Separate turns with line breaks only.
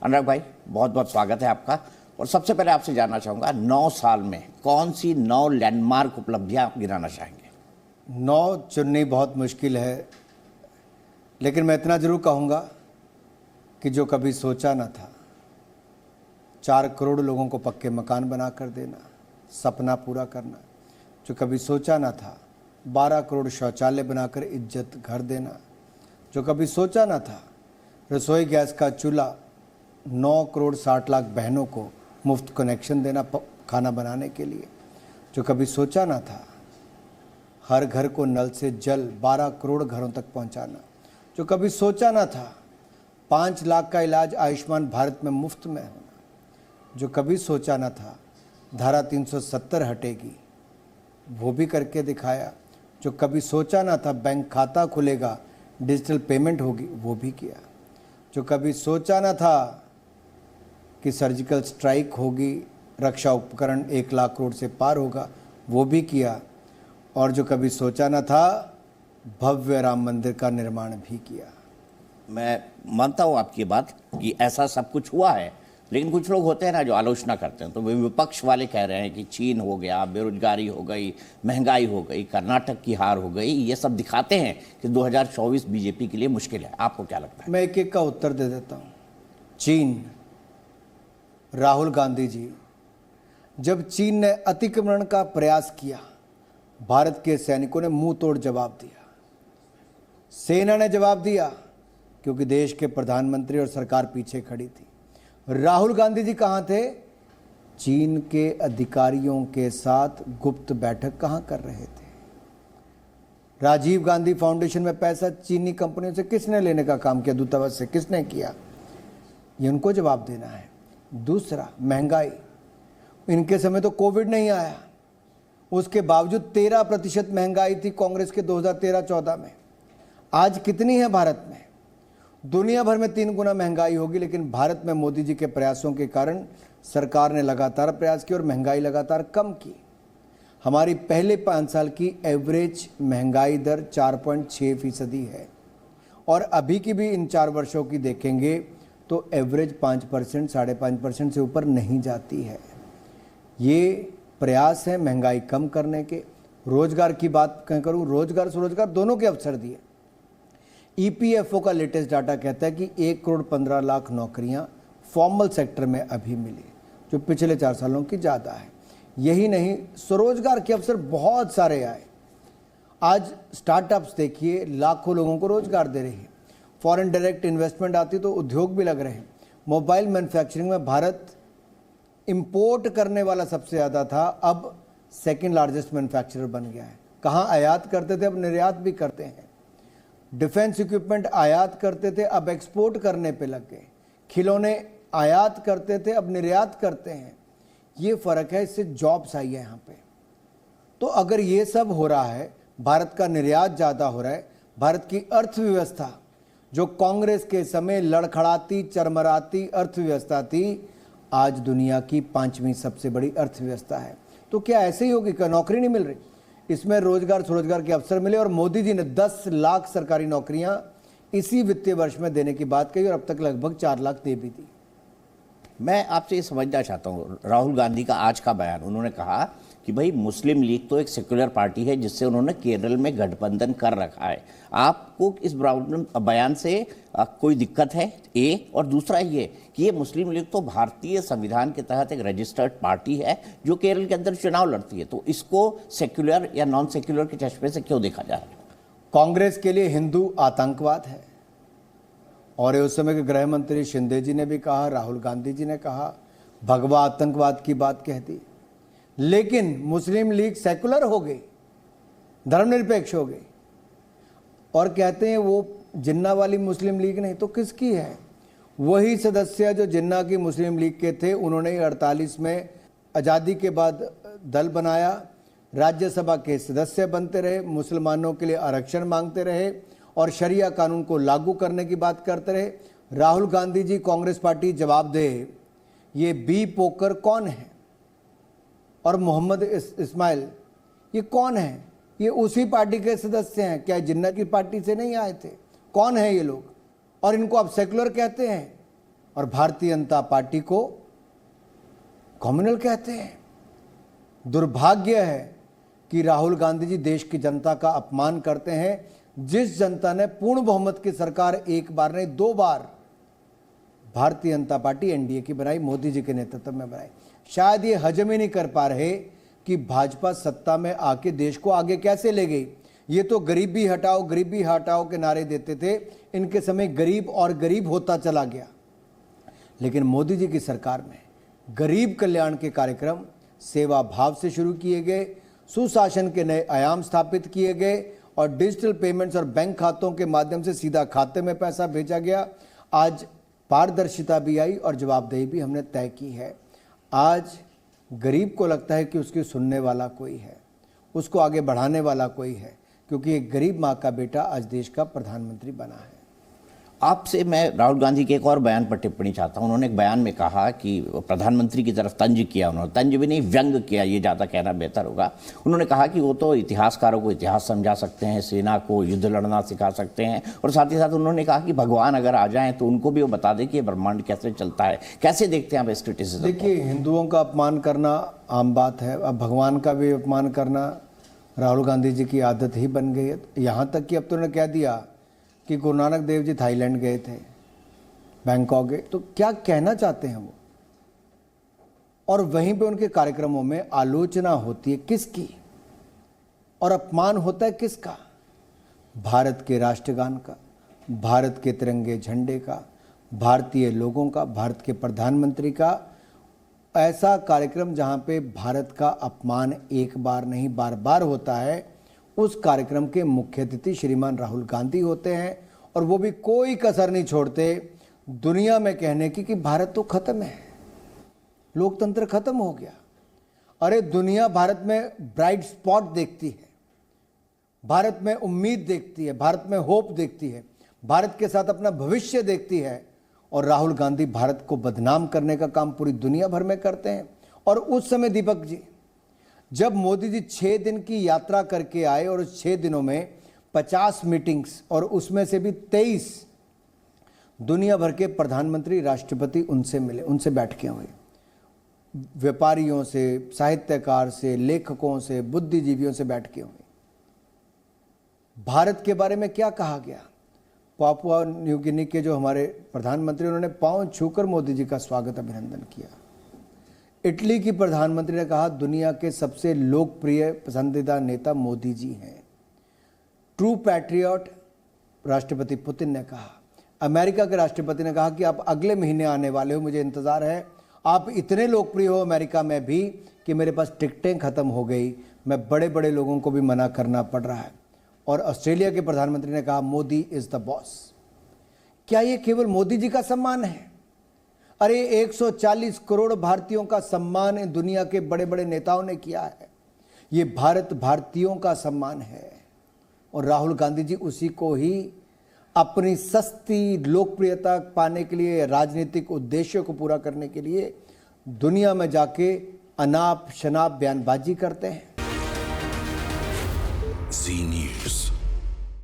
अनुराग भाई, बहुत बहुत स्वागत है आपका। और सबसे पहले आपसे जानना चाहूँगा, 9 साल में कौन सी 9 लैंडमार्क उपलब्धियां आप गिनाना चाहेंगे?
9 चुननी बहुत मुश्किल है, लेकिन मैं इतना ज़रूर कहूँगा कि जो कभी सोचा न था, 4 करोड़ लोगों को पक्के मकान बना कर देना, सपना पूरा करना। जो कभी सोचा न था, 12 करोड़ शौचालय बनाकर इज्जत घर देना। जो कभी सोचा न था, रसोई गैस का चूल्हा 9 करोड़ 60 लाख बहनों को मुफ्त कनेक्शन देना खाना बनाने के लिए। जो कभी सोचा न था, हर घर को नल से जल 12 करोड़ घरों तक पहुंचाना। जो कभी सोचा न था, 5 लाख का इलाज आयुष्मान भारत में मुफ्त में होना। जो कभी सोचा न था, धारा 370 हटेगी, वो भी करके दिखाया। जो कभी सोचा न था, बैंक खाता खुलेगा, डिजिटल पेमेंट होगी, वो भी किया। जो कभी सोचा न था कि सर्जिकल स्ट्राइक होगी, रक्षा उपकरण 1 लाख करोड़ से पार होगा, वो भी किया। और जो कभी सोचा न था, भव्य राम मंदिर का निर्माण भी किया।
मैं मानता हूँ आपकी बात कि ऐसा सब कुछ हुआ है, लेकिन कुछ लोग होते हैं ना जो आलोचना करते हैं। तो विपक्ष वाले कह रहे हैं कि चीन हो गया, बेरोजगारी हो गई, महंगाई हो गई, कर्नाटक की हार हो गई, ये सब दिखाते हैं कि 2024 बीजेपी के लिए मुश्किल है। आपको क्या लगता है?
मैं एक एक का उत्तर दे देता हूँ। चीन, राहुल गांधी जी, जब चीन ने अतिक्रमण का प्रयास किया, भारत के सैनिकों ने मुंह तोड़ जवाब दिया। सेना ने जवाब दिया, क्योंकि देश के प्रधानमंत्री और सरकार पीछे खड़ी थी। राहुल गांधी जी कहाँ थे? चीन के अधिकारियों के साथ गुप्त बैठक कहाँ कर रहे थे? राजीव गांधी फाउंडेशन में पैसा चीनी कंपनियों से किसने लेने का काम किया? दूतावास से किसने किया? ये उनको जवाब देना है। दूसरा, महंगाई। इनके समय तो कोविड नहीं आया, उसके बावजूद 13% महंगाई थी कांग्रेस के 2013-14 में। आज कितनी है भारत में? दुनिया भर में 3 गुना महंगाई होगी, लेकिन भारत में मोदी जी के प्रयासों के कारण सरकार ने लगातार प्रयास किए और महंगाई लगातार कम की। हमारी पहले 5 साल की एवरेज महंगाई दर 4.6% है, और अभी की भी इन 4 वर्षों की देखेंगे तो एवरेज 5%, 5.5% से ऊपर नहीं जाती है। ये प्रयास है महंगाई कम करने के। रोजगार की बात करूँ, रोजगार स्वरोजगार दोनों के अवसर दिए। ईपीएफओ का लेटेस्ट डाटा कहता है कि 1 करोड़ 15 लाख नौकरियां फॉर्मल सेक्टर में अभी मिली, जो पिछले 4 सालों की ज़्यादा है। यही नहीं, स्वरोजगार के अवसर बहुत सारे आए। आज स्टार्टअप्स देखिए, लाखों लोगों को रोजगार दे रही है। फॉरेन डायरेक्ट इन्वेस्टमेंट आती तो उद्योग भी लग रहे हैं। मोबाइल मैन्युफैक्चरिंग में भारत इंपोर्ट करने वाला सबसे ज़्यादा था, अब सेकंड लार्जेस्ट मैन्युफैक्चरर बन गया है। कहाँ आयात करते थे, अब निर्यात भी करते हैं। डिफेंस इक्विपमेंट आयात करते थे, अब एक्सपोर्ट करने पे लग गए। खिलौने आयात करते थे, अब निर्यात करते हैं। ये फ़र्क है, इससे जॉब्स आई है यहाँ पे। तो अगर ये सब हो रहा है, भारत का निर्यात ज़्यादा हो रहा है, भारत की अर्थव्यवस्था जो कांग्रेस के समय लड़खड़ाती चरमराती अर्थव्यवस्था थी, आज दुनिया की 5वीं सबसे बड़ी अर्थव्यवस्था है। तो क्या ऐसे ही होगी कि नौकरी नहीं मिल रही? इसमें रोजगार स्वरोजगार के अवसर मिले, और मोदी जी ने 10 लाख सरकारी नौकरियां इसी वित्तीय वर्ष में देने की बात कही, और अब तक लगभग 4 लाख दे भी दी।
मैं आपसे ये समझना चाहता हूँ, राहुल गांधी का आज का बयान, उन्होंने कहा कि भाई मुस्लिम लीग तो एक सेक्युलर पार्टी है जिससे उन्होंने केरल में गठबंधन कर रखा है। आपको इस बयान से कोई दिक्कत है? और दूसरा ये कि ये मुस्लिम लीग तो भारतीय संविधान के तहत एक रजिस्टर्ड पार्टी है जो केरल के अंदर चुनाव लड़ती है, तो इसको सेक्युलर या नॉन सेक्युलर के चश्मे से क्यों देखा जा रहा है?
कांग्रेस के लिए हिंदू आतंकवाद है, और उस समय के गृह मंत्री शिंदे जी ने भी कहा, राहुल गांधी जी ने कहा, भगवा आतंकवाद की बात कह दी। लेकिन मुस्लिम लीग सेकुलर हो गई, धर्मनिरपेक्ष हो गई, और कहते हैं वो जिन्ना वाली मुस्लिम लीग नहीं तो किसकी है? वही सदस्य जो जिन्ना की मुस्लिम लीग के थे, उन्होंने 48 में आज़ादी के बाद दल बनाया, राज्यसभा के सदस्य बनते रहे, मुसलमानों के लिए आरक्षण मांगते रहे, और शरिया कानून को लागू करने की बात करते रहे। राहुल गांधी जी, कांग्रेस पार्टी जवाब दे, ये बी पोकर कौन है? और मोहम्मद इस्माइल ये कौन है? ये उसी पार्टी के सदस्य हैं। क्या जिन्ना की पार्टी से नहीं आए थे? कौन है ये लोग? और इनको आप सेकुलर कहते हैं? और भारतीय जनता पार्टी को कम्युनल कहते हैं। दुर्भाग्य है कि राहुल गांधी जी देश की जनता का अपमान करते हैं। जिस जनता ने पूर्ण बहुमत की सरकार एक बार नहीं 2 बार भारतीय जनता पार्टी एनडीए की बनाई, मोदी जी के नेतृत्व में बनाई, शायद ये हजम ही नहीं कर पा रहे कि भाजपा सत्ता में आके देश को आगे कैसे ले गई। ये तो गरीबी हटाओ के नारे देते थे, इनके समय गरीब और गरीब होता चला गया। लेकिन मोदी जी की सरकार में गरीब कल्याण के कार्यक्रम सेवा भाव से शुरू किए गए, सुशासन के नए आयाम स्थापित किए गए और डिजिटल पेमेंट्स और बैंक खातों के माध्यम से सीधा खाते में पैसा भेजा गया। आज पारदर्शिता भी आई और जवाबदेही भी हमने तय की है। आज गरीब को लगता है कि उसकी सुनने वाला कोई है, उसको आगे बढ़ाने वाला कोई है, क्योंकि एक गरीब माँ का बेटा आज देश का प्रधानमंत्री बना है।
आपसे मैं राहुल गांधी के एक और बयान पर टिप्पणी चाहता हूं। उन्होंने एक बयान में कहा कि प्रधानमंत्री की तरफ तंज किया, उन्होंने तंज भी नहीं व्यंग किया, ये ज़्यादा कहना बेहतर होगा। उन्होंने कहा कि वो तो इतिहासकारों को इतिहास समझा सकते हैं, सेना को युद्ध लड़ना सिखा सकते हैं, और साथ ही साथ उन्होंने कहा कि भगवान अगर आ जाएं तो उनको भी वो बता दें कि ये ब्रह्मांड कैसे चलता है। कैसे देखते हैं आप इस क्रिटिसिज्म?
देखिए, हिंदुओं का अपमान करना आम बात है, अब भगवान का भी अपमान करना राहुल गांधी जी की आदत ही बन गई है। यहाँ तक कि अब तो उन्होंने कह दिया कि गुरु नानक देव जी थाईलैंड गए थे, बैंकॉक गए, तो क्या कहना चाहते हैं वो? और वहीं पे उनके कार्यक्रमों में आलोचना होती है किसकी और अपमान होता है किसका? भारत के राष्ट्रगान का, भारत के तिरंगे झंडे का, भारतीय लोगों का, भारत के प्रधानमंत्री का। ऐसा कार्यक्रम जहां पे भारत का अपमान एक बार नहीं बार बार होता है, उस कार्यक्रम के मुख्य अतिथि श्रीमान राहुल गांधी होते हैं, और वो भी कोई कसर नहीं छोड़ते दुनिया में कहने की कि भारत तो खत्म है, लोकतंत्र खत्म हो गया। अरे दुनिया भारत में ब्राइट स्पॉट देखती है, भारत में उम्मीद देखती है, भारत में होप देखती है, भारत के साथ अपना भविष्य देखती है, और राहुल गांधी भारत को बदनाम करने का काम पूरी दुनिया भर में करते हैं। और उस समय दीपक जी, जब मोदी जी 6 दिन की यात्रा करके आए और उस 6 दिनों में 50 मीटिंग्स और उसमें से भी 23 दुनिया भर के प्रधानमंत्री, राष्ट्रपति उनसे मिले, उनसे बैठकें हुई, व्यापारियों से, साहित्यकार से, लेखकों से, बुद्धिजीवियों से बैठकें हुई। भारत के बारे में क्या कहा गया? पापुआ न्यू गिनी के जो हमारे प्रधानमंत्री, उन्होंने पांव छूकर मोदी जी का स्वागत अभिनंदन किया। इटली की प्रधानमंत्री ने कहा दुनिया के सबसे लोकप्रिय पसंदीदा नेता मोदी जी हैं। ट्रू पैट्रियट राष्ट्रपति पुतिन ने कहा। अमेरिका के राष्ट्रपति ने कहा कि आप अगले महीने आने वाले हो, मुझे इंतज़ार है। आप इतने लोकप्रिय हो अमेरिका में भी कि मेरे पास टिकटें ख़त्म हो गई, मैं बड़े बड़े लोगों को भी मना करना पड़ रहा है। और ऑस्ट्रेलिया के प्रधानमंत्री ने कहा मोदी इज़ द बॉस। क्या ये केवल मोदी जी का सम्मान है? अरे 140 करोड़ भारतीयों का सम्मान इन दुनिया के बड़े बड़े नेताओं ने किया है। ये भारत भारतीयों का सम्मान है, और राहुल गांधी जी उसी को ही अपनी सस्ती लोकप्रियता पाने के लिए, राजनीतिक उद्देश्यों को पूरा करने के लिए दुनिया में जाके अनाप शनाप बयानबाजी करते हैं।
जी न्यूज़।